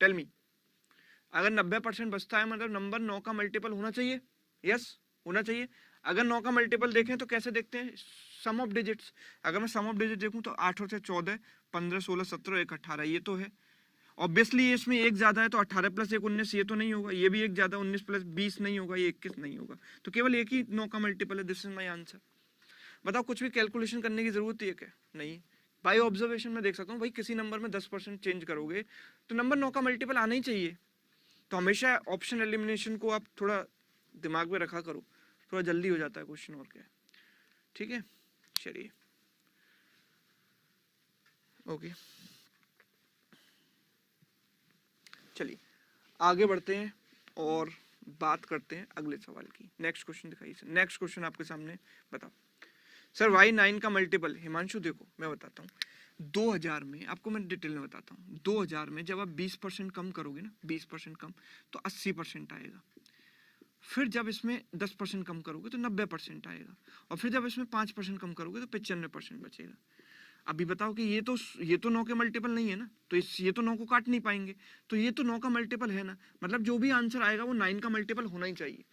Tell me. अगर 90% बचता है मतलब नंबर 9 का मल्टीपल होना चाहिए? यस, होना चाहिए। अगर 9 का मल्टीपल देखें तो कैसे देखते हैं? सम ऑफ डिजिट्स। अगर मैं सम ऑफ डिजिट देखूं तो 8 और 14, 15, 16, 17, 1, 18, ये तो है। ऑब्वियसली इसमें एक ज्यादा है तो 18 प्लस 1 19, ये तो नहीं होगा। ये भी एक ज्यादा, 19 प्लस 20 नहीं होगा, ये 21 नहीं होगा। तो केवल एक ही 9 का मल्टीपल है। This is my answer. बताओ, कुछ भी कैलकुलेशन करने की जरूरत है क्या? नहीं। बाय ऑब्जर्वेशन में देख सकता हूँ भाई, किसी नंबर में 10% चेंज करोगे तो नंबर 9 का मल्टीपल आना ही चाहिए। तो हमेशा ऑप्शन एलिमिनेशन को आप थोड़ा दिमाग में रखा करो, थोड़ा जल्दी हो जाता है क्वेश्चन। और क्या है, ठीक है, चलिए ओके, चलिए आगे बढ़ते हैं और बात करते हैं अगले सवाल की। नेक्स्ट क्वेश्चन दिखाइए सर। नेक्स्ट क्वेश्चन आपके सामने, बताओ सर y9 का मल्टीपल। हिमांशु देखो मैं बताता हूँ, 2000 में, आपको मैं डिटेल में बताता हूँ, 2000 में जब आप 20% कम करोगे ना, 20% कम, तो 80% आएगा। फिर जब इसमें 10% कम करोगे तो 90% आएगा। और फिर जब इसमें 5% कम करोगे तो 95% बचेगा। अभी बताओ कि ये तो 9 के मल्टीपल नहीं है ना, तो ये तो 9 को काट नहीं पाएंगे, तो ये तो 9 का मल्टीपल है ना, मतलब जो भी आंसर आएगा वो 9 का मल्टीपल होना ही चाहिए।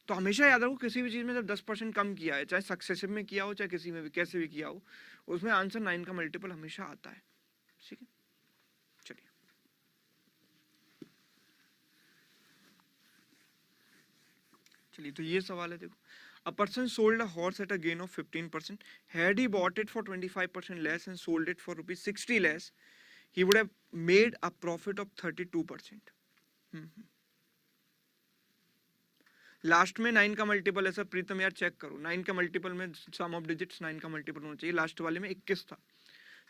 तो हमेशा याद रखो, किसी भी चीज में जब 10% कम किया है, चाहे सक्सेसिव में किया हो चाहे किसी में भी कैसे भी किया हो, उसमें आंसर 9 का मल्टीपल हमेशा आता है। ठीक है, चलिए चलिए, तो ये सवाल है, देखो, a person sold a horse at a gain of 15%. Had he bought it for 25% less and sold it for rupees 60 less, he would have made a profit of 32%. Last में 9 का मल्टीपल है सर। प्रीतम यार चेक करो, 9 का मल्टीपल में सम ऑफ डिजिट्स 9 का मल्टीपल होना चाहिए। लास्ट वाले में 21 था,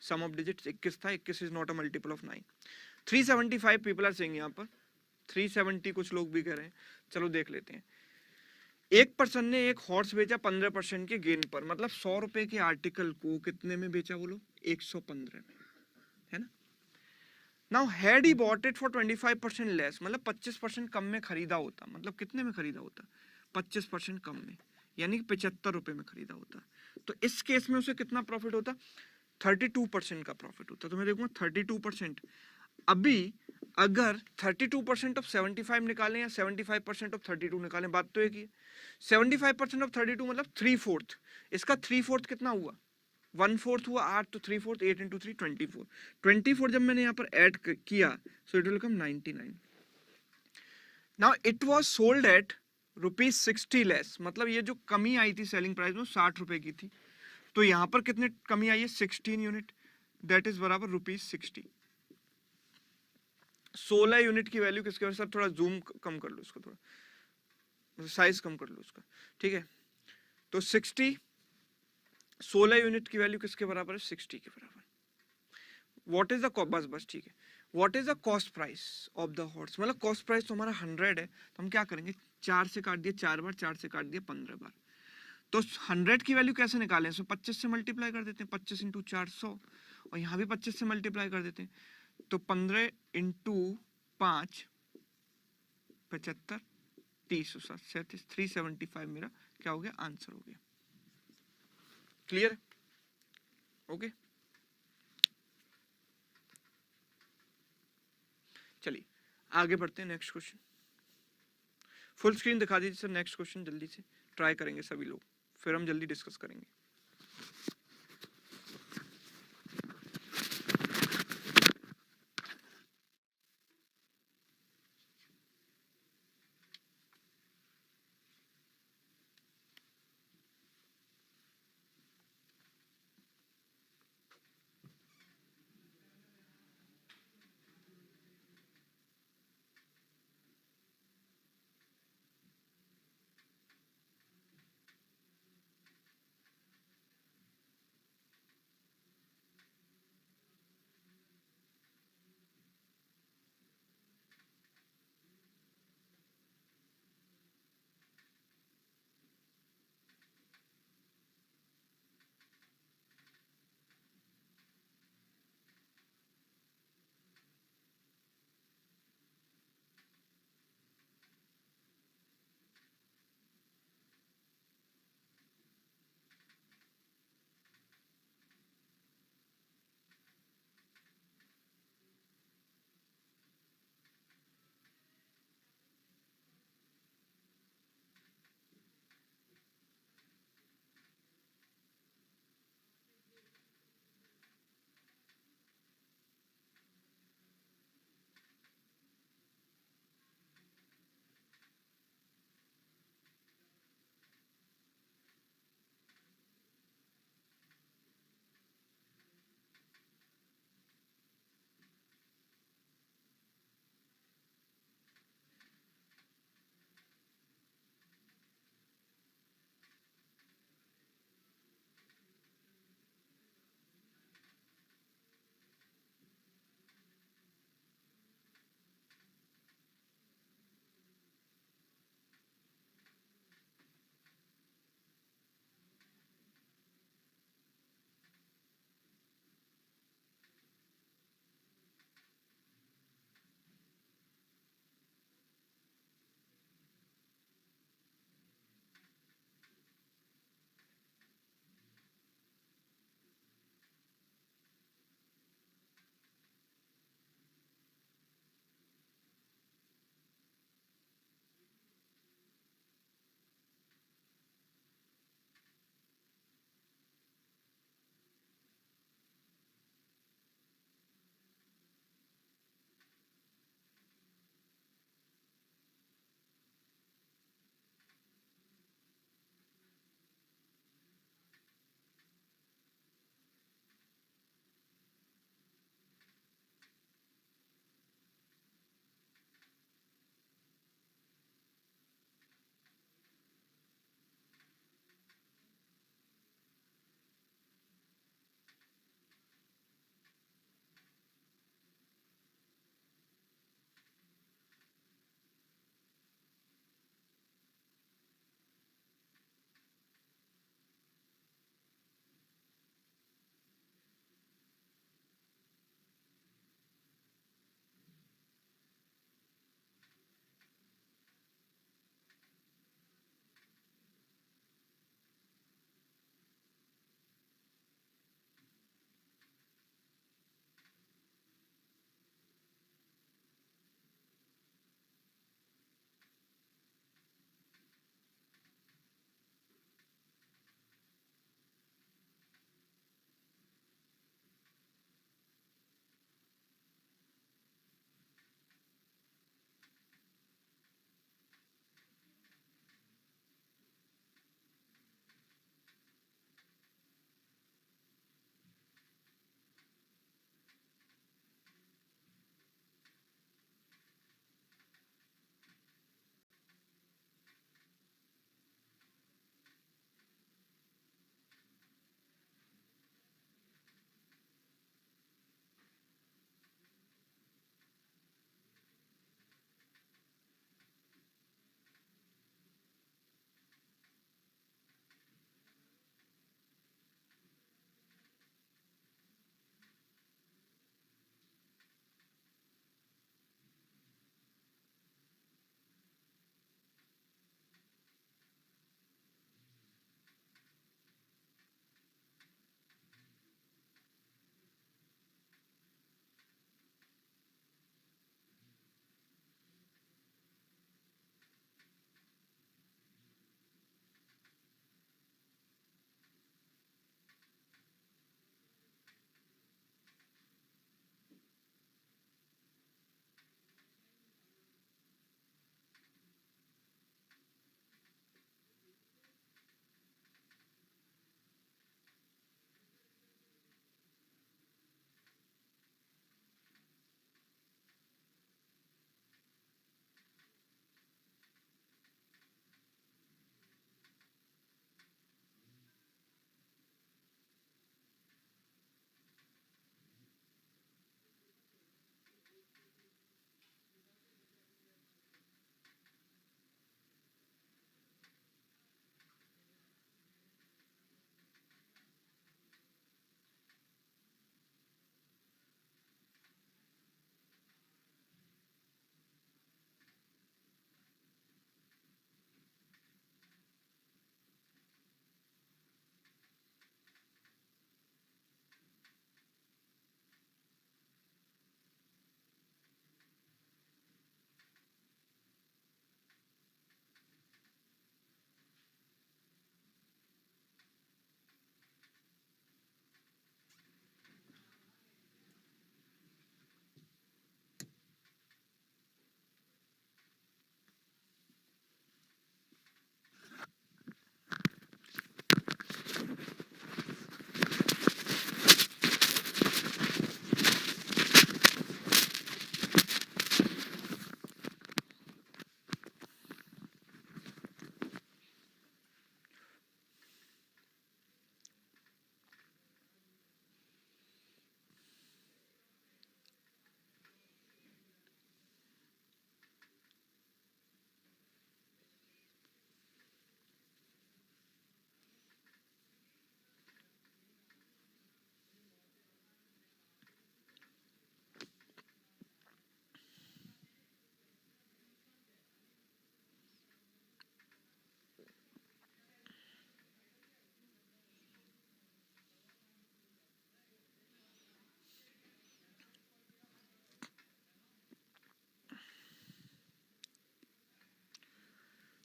सम ऑफ डिजिट्स 21 था, 21 is not a multiple of 9। 375 people are saying, यहाँ पर 370 कुछ लोग भी कह रहे हैं। चलो देख लेते हैं। एक पर्सन ने एक हॉर्स बेचा 15% के गेन पर, मतलब 100 रुपए के आर्टिकल को कितने में बेचा बोलो? 115 में, है ना। Now had he bought it for 25% less, मतलब 25% कम में खरीदा होता, मतलब कितने में खरीदा होता? 25% कम में, यानी कि 75 रुपए में खरीदा होता। तो इस केस में उसे कितना प्रॉफिट होता? 32% का प्रॉफिट होता। तो मैं देखूंगा 32%। अभी अगर 32% ऑफ 75 निकालें या 75% ऑफ 32 निकालें, बात तो एक ही है। 75% ऑफ 32 मतलब 3/4। इसका 3/4 कितना हुआ? 1/4 हुआ 8, तो 3/4, 8 into 3 24। 24 जब मैंने यहाँ पर ऐड किया so it will come 99। Now it was sold at rupees 60 less, मतलब ये जो कमी आई थी सेलिंग प्राइस में 60 रुपए की थी। तो यहाँ पर कितने कमी आई है? 16 यूनिट, दैट इज बराबर रुपीज 60। 16 यूनिट की वैल्यू किसके वजह से? थोड़ा जूम कम कर लो इसको, थोड़ा साइज कम कर लो उसका, ठीक है। तो 16 यूनिट की वैल्यू किसके बराबर है? 60 के बराबर। व्हाट इज द बस ठीक है। What is the cost price of the horse, मतलब कॉस्ट प्राइस तो हमारा 100 है, तो हम क्या करेंगे? 4 से काट दिए 4 बार, 4 से काट दिया 15 बार। तो 100 की वैल्यू कैसे निकालें? इसमें 25 से मल्टीप्लाई कर देते हैं, 25 इंटू 400, और यहाँ भी 25 से मल्टीप्लाई कर देते हैं, तो 15 इंटू 5 75, 30, 37, 375 मेरा क्या हो गया? आंसर हो गया। क्लियर? ओके, चलिए आगे बढ़ते हैं। नेक्स्ट क्वेश्चन फुल स्क्रीन दिखा दीजिए सर। नेक्स्ट क्वेश्चन जल्दी से ट्राई करेंगे सभी लोग, फिर हम जल्दी डिस्कस करेंगे।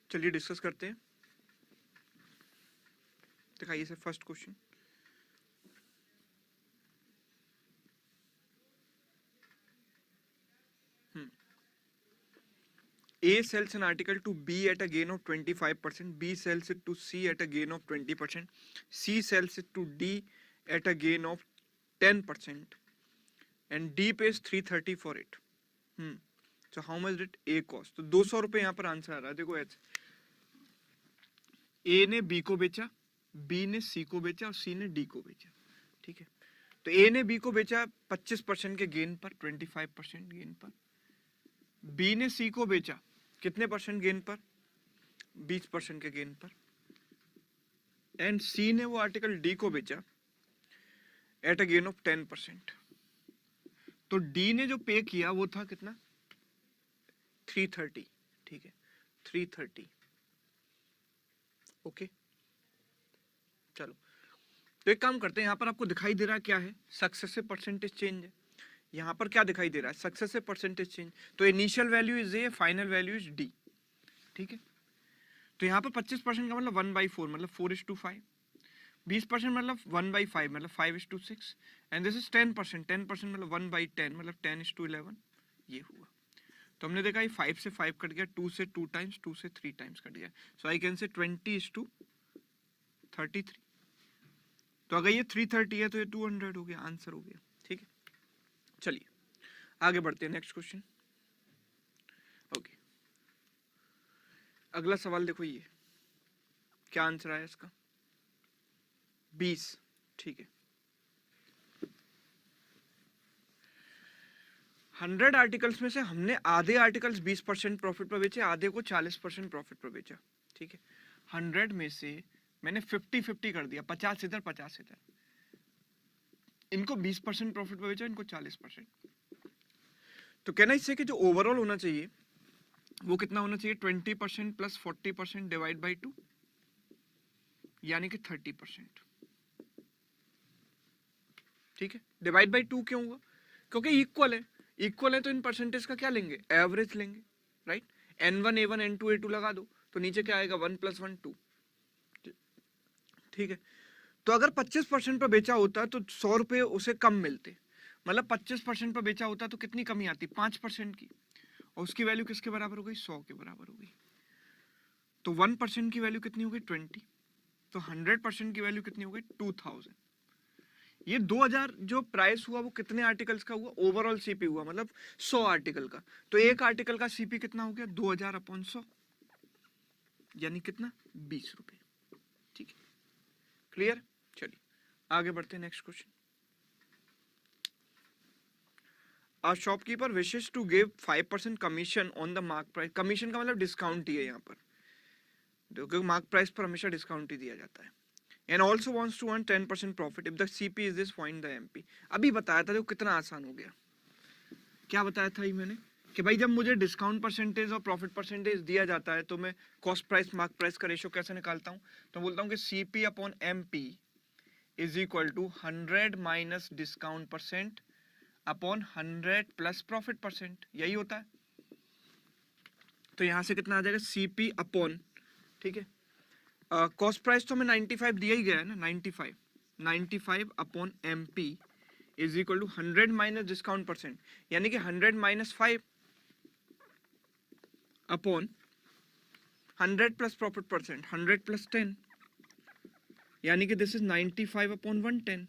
चलिए डिस्कस करते हैं। दिखाइए sir first question. A sells an article to B at a gain of 25%, B sells it to C at a gain of 20%, C sells it to D at a gain of 10%, and D pays 330 for it. So how much did A cost? तो 200 रुपए यहाँ पर आंसर आ रहा है। देखो ऐसे, A ने B को बेचा, B ने C को बेचा और C ने D को बेचा, ठीक है। तो A ने B को बेचा 25% के गेन पर, 25% गेन पर। B ने C को बेचा कितने परसेंट गेन पर? 20% के गेन पर। एंड C ने वो आर्टिकल D को बेचा एट अ गेन ऑफ 10%। तो D ने जो पे किया वो था कितना? 330, ठीक है, 330। ओके, चलो तो एक काम करते हैं, यहाँ पर आपको दिखाई दे रहा है क्या है? सक्सेसिव परसेंटेज चेंज है। यहाँ पर क्या दिखाई दे रहा है? Successive percentage change. तो initial value is A, final value is D, ठीक है। तो यहाँ पर 25% का मतलब 1/4 मतलब 4:5, 20% मतलब 1/5 मतलब 5:6, एंड दिस इज 10%, 10% मतलब 1/10 मतलब 10:11। ये हुआ। तो हमने देखा ये 5 से 5 कट गया, 2 से 2 टाइम्स, 2 से 3 टाइम्स कट गया। सो आई कैन से 20:33। तो अगर ये 330 है तो ये 200 हो गया, आंसर हो गया, ठीक है। चलिए आगे बढ़ते हैं, नेक्स्ट क्वेश्चन। ओके, अगला सवाल देखो, ये क्या आंसर आया इसका? 20, ठीक है। 100 आर्टिकल्स में से हमने आधे आर्टिकल्स 20% प्रॉफिट पर बेचे, आधे को 40% प्रॉफिट पर बेचा, ठीक है। 100 में से मैंने 50-50 कर दिया, 50 इधर 50 इधर। इनको 20% प्रॉफिट पर बेचा, इनको 40%। तो कहना इससे कि जो ओवरऑल होना चाहिए वो कितना होना चाहिए? 20% प्लस 40% डिवाइड बाई 2, यानी कि 30%, ठीक है। डिवाइड बाई 2 क्यों हुआ? क्योंकि इक्वल है, इक्वल है तो इन परसेंटेज का क्या लेंगे? एवरेज लेंगे, right. n1 a1 n2 a2 लगा दो तो नीचे क्या आएगा? 1 + 1 2, ठीक है। तो अगर 25% पर बेचा होता तो 100 रुपए उसे कम मिलते, मतलब 25% पर बेचा होता तो कितनी कमी आती? 5% की, और उसकी वैल्यू किसके बराबर हो गई? 100 के बराबर हो गई। तो 1% की वैल्यू कितनी हो गई? 20। तो 100% की वैल्यू कितनी हो गई? 2000। ये 2000 जो प्राइस हुआ वो कितने आर्टिकल्स का हुआ? ओवरऑल सीपी हुआ, मतलब 100 आर्टिकल का। तो एक आर्टिकल का सीपी कितना हो गया? 2000/100, यानी कितना? 20 रुपए, ठीक है। क्लियर? चलिए आगे बढ़ते हैं, next question. A shopkeeper wishes to give 5% commission on the mark price। Commission का मतलब डिस्काउंट ही है यहाँ पर, देखो मार्क प्राइस पर हमेशा डिस्काउंट ही दिया जाता है। And also wants to earn 10% profit if the CP is this, find the MP। अभी बताया था, देखो कितना आसान हो गया। क्या बताया था ये मैंने कि भाई जब मुझे डिस्काउंट परसेंटेज और प्रॉफिट परसेंटेज दिया जाता है तो मैं कॉस्ट प्राइस मार्क प्राइस का रेशियो कैसे निकालता हूँ? तो बोलता हूँ कि CP/MP is equal to 100 minus discount percent upon 100 plus profit percent, यही होता है। तो यहां से कितना आ जाएगा? CP अपॉन, ठीक है, कॉस्ट प्राइस तो हमें 95 दिया ही गया है ना, 95 upon MP is equal to 100 minus discount percent, यानी कि 100 minus 5 upon 100 plus profit percent, 100 plus 10, यानी कि दिस इज 95 अपॉन 110।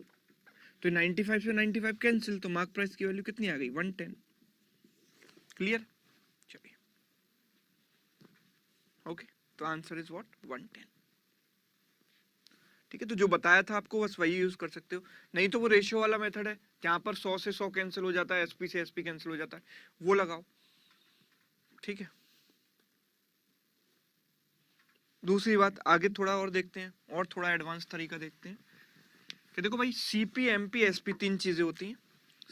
तो 95 से 95 कैंसिल, तो मार्क प्राइस की वैल्यू कितनी आ गई? 110। क्लियर? चलिए ओके, तो आंसर इज व्हाट? 110, ठीक है। तो जो बताया था आपको बस वही यूज कर सकते हो, नहीं तो वो रेशियो वाला मेथड है जहां पर 100 से 100 कैंसिल हो जाता है, SP से SP कैंसिल हो जाता है, वो लगाओ, ठीक है। दूसरी बात आगे थोड़ा और देखते हैं, और थोड़ा एडवांस तरीका देखते हैं कि देखो भाई CP MP SP 3 चीजें होती हैं,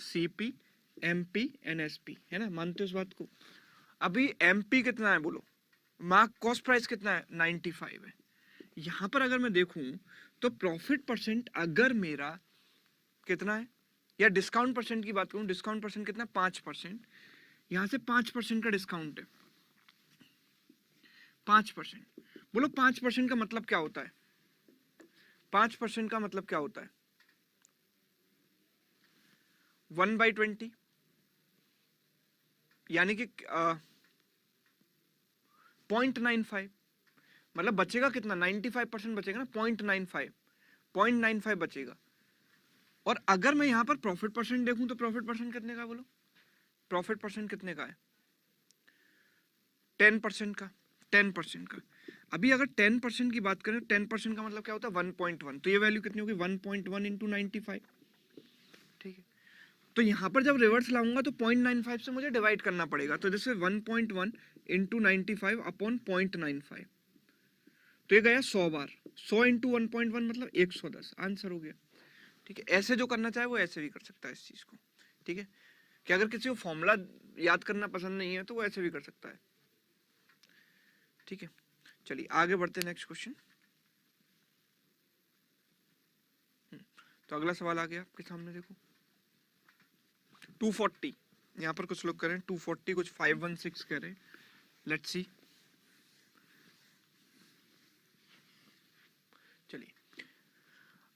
CP MP एंड SP, है ना, मानते हो इस बात को? अभी MP कितना है बोलो? मार्क कॉस्ट प्राइस कितना है? 95 है। यहां पर अगर मैं देखूं तो प्रॉफिट परसेंट अगर मेरा कितना है, या डिस्काउंट परसेंट की बात करूं, डिस्काउंट परसेंट कितना? 5%। यहां से 5% का डिस्काउंट है, 5%। बोलो 5% का मतलब क्या होता है? 5% का मतलब क्या होता है? 1/20 यानी कि 0.95, मतलब बचेगा कितना? 95% बचेगा ना, 0.95 बचेगा। और अगर मैं यहाँ पर प्रॉफिट परसेंट देखूं तो प्रॉफिट परसेंट कितने का? बोलो प्रॉफिट परसेंट कितने का है? 10% का। 10% का। अभी अगर 10% की बात करें, 10% का मतलब क्या होता है? 1.1। तो ये वैल्यू कितनी होगी? 1.1 इंटू 95। ठीक है, तो यहाँ पर जब रिवर्स लाऊंगा तो 0.95 से मुझे डिवाइड करना पड़ेगा। तो जैसे 1.1 इंटू 95 अपॉन 0.95, तो ये गया 100 बार। 100 इंटू 1.1 मतलब 110। आंसर हो गया। ठीक है, ऐसे जो करना चाहे वो ऐसे भी कर सकता है इस चीज को। ठीक है, कि अगर किसी को फॉर्मूला याद करना पसंद नहीं है तो वो ऐसे भी कर सकता है। ठीक है, चलिए आगे बढ़ते हैं। Next question. तो अगला सवाल आ गया आपके सामने, देखो 240। यहाँ पर कुछ लोग करें 240, कुछ 516 कह रहे हैं। Let's see. चलिए,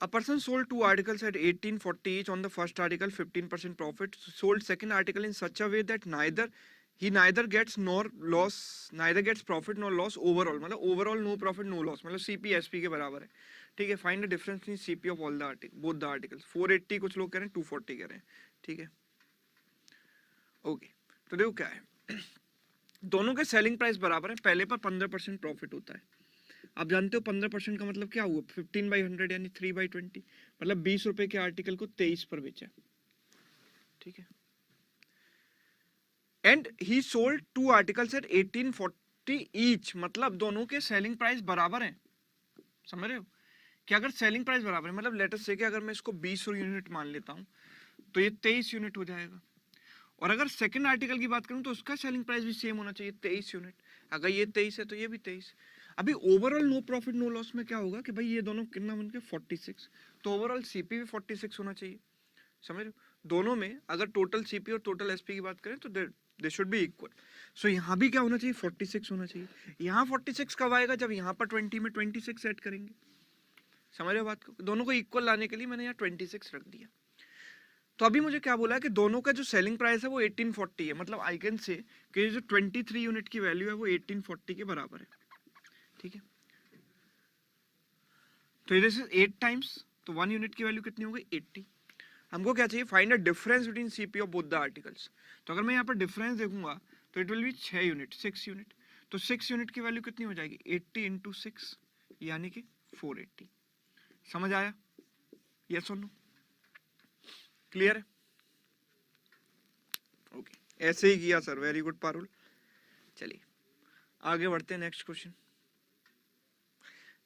a person sold 2 articles at 1840 each. On the first article 15% profit, sold second article in such a way that neither gets profit nor loss overall, मतलब overall no profit no loss, मतलब CPSP के बराबर है। ठीक है, find the difference in CP of all the article both the articles. 480 कुछ लोग कह रहे हैं, 240 कह रहे हैं। ठीक है, ओके। तो देखो क्या है, दोनों के सेलिंग प्राइस बराबर है, पहले पर 15% प्रॉफिट होता है। आप जानते हो 15% का मतलब क्या हुआ? 15/100 यानी 3/20, मतलब 20 रुपए के आर्टिकल को 23 पर बेचा। ठीक है, and he sold 2 articles at 1840 each, मतलब दोनों के सेलिंग प्राइस बराबर हैं। समझ रहे हो कि अगर सेलिंग प्राइस बराबर है, मतलब लेट अस से कि अगर मैं इसको 20 यूनिट मान लेता हूं तो ये 23 यूनिट हो जाएगा। और अगर सेकंड आर्टिकल की बात करूं तो उसका सेलिंग प्राइस भी सेम होना चाहिए, 23 यूनिट। अगर ये 23 है तो ये भी 23। अभी overall no profit no loss में क्या होगा कि भाई ये दोनों कितना बन के 46, तो ओवरऑल सीपी भी 46 होना चाहिए। समझ रहे हो, दोनों में अगर टोटल सीपी और टोटल एसपी की बात करें तो दे शुड बी इक्वल। सो यहाँ भी क्या होना चाहिए? 46 होना चाहिए। यहाँ 46 कब आएगा? जब यहाँ पर 20 में 26 ऐड करेंगे। समझ रहे हो बात को? दोनों को इक्वल लाने के लिए मैंने यहाँ 26 रख दिया। तो अभी मुझे क्या बोला है कि दोनों का जो सेलिंग प्राइस है वो 1840 है, मतलब आई कैन से कि जो 23 यूनिट की वैल्यू है वो 1840 के बराबर है। ठीक है, तो इधर से 8 टाइम्स, तो 1 यूनिट की वैल्यू कितनी हो गई? 80। हमको क्या चाहिए? Find the difference between CP of both the articles. तो अगर मैं यहाँ पर डिफरेंस देखूंगा तो it will be 6 unit, 6 unit. तो 6 यूनिट की वैल्यू कितनी हो जाएगी? 80 इंटू 6 यानी कि 480। समझ आया? यस और नो? क्लियर है? ओके, ऐसे ही किया सर। Very good Parul. चलिए आगे बढ़ते हैं। Next question.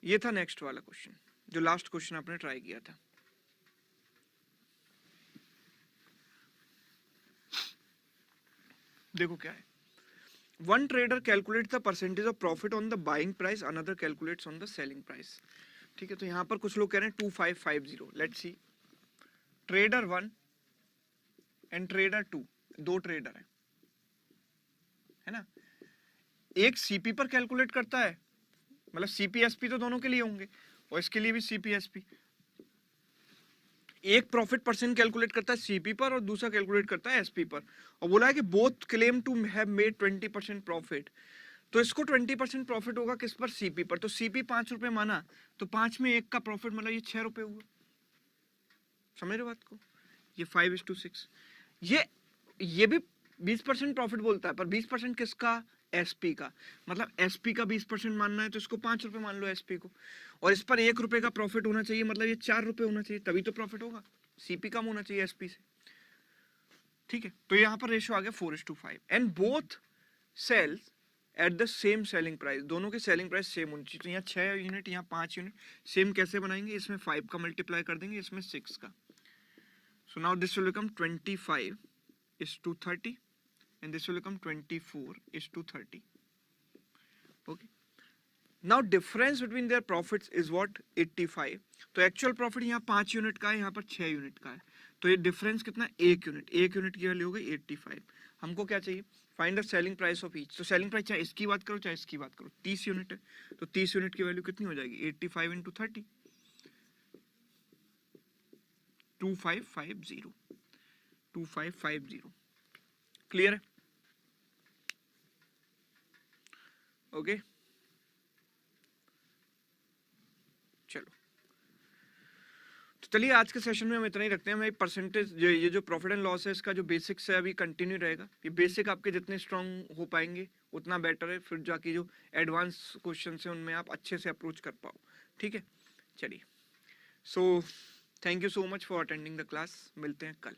ये था नेक्स्ट वाला क्वेश्चन, जो लास्ट क्वेश्चन आपने ट्राई किया था। देखो क्या है, one trader calculates the percentage of profit on the buying price, another calculates on the selling price. ठीक है, तो यहाँ पर कुछ लोग कह रहे हैं 2550। Let's see, trader 1 and trader 2, दो ट्रेडर है ना। एक सीपी पर कैलकुलेट करता है, मतलब सीपीएसपी तो दोनों के लिए होंगे, और इसके लिए भी सीपीएसपी। एक प्रॉफिट परसेंट कैलकुलेट करता है सीपी पर और दूसरा कैलकुलेट करता है एसपी पर, और बोला है कि both claim to have made 20% profit. तो इसको 20% प्रॉफिट होगा किस पर? सीपी पर। तो सीपी 5 रुपए माना, तो 5 में 1 का प्रॉफिट मतलब ये 6 रुपए हुआ। समझ रहे बात को? ये 5:6। ये भी 20% प्रॉफिट बोलता है, पर 20% किसका? एसपी का। मतलब एसपी का 20% मानना है तो इसको 5 रुपए मान लो एसपी को, और इस पर 1 रुपए का प्रॉफिट होना चाहिए, मतलब ये 4 रुपए होना चाहिए, तभी तो प्रॉफिट होगा। सीपी कम होना चाहिए एसपी से। ठीक है, तो यहाँ पर रेशियो आ गया 4:5। And both sells at the same selling price, दोनों के सेलिंग प्राइस सेम होनी चाहिए। तो यहाँ 6 यूनिट, यहाँ 5 यूनिट। सेम कैसे बनाएंगे? इसमें 5 का मल्टीप्लाई कर देंगे, इसमें 6 का। So now this will become 25:30 and this will become 24:30. Okay, now difference between their profits is what? 85। तो एक्चुअल प्रॉफिट यहाँ 5 यूनिट का है, यहाँ पर 6 यूनिट का है। तो ये डिफरेंस कितना, 1 यूनिट की वैल्यू हो गई 85। हमको क्या चाहिए, find the selling price of each. तो सेलिंग प्राइस चाहे इसकी बात करो चाहे इसकी बात करो, 30 यूनिट है, तो 30 यूनिट की वैल्यू कितनी हो जाएगी, 85 इंटू 30, 2550, 2550। क्लियर है? ओके चलो, तो चलिए आज के सेशन में हम इतना ही रखते हैं। हमें परसेंटेज, ये जो प्रॉफिट एंड लॉस है इसका जो बेसिक्स है अभी कंटिन्यू रहेगा। ये बेसिक आपके जितने स्ट्रांग हो पाएंगे उतना बेटर है, फिर जाके जो एडवांस क्वेश्चन है उनमें आप अच्छे से अप्रोच कर पाओ। ठीक है, चलिए, so thank you so much for attending the class, मिलते हैं कल।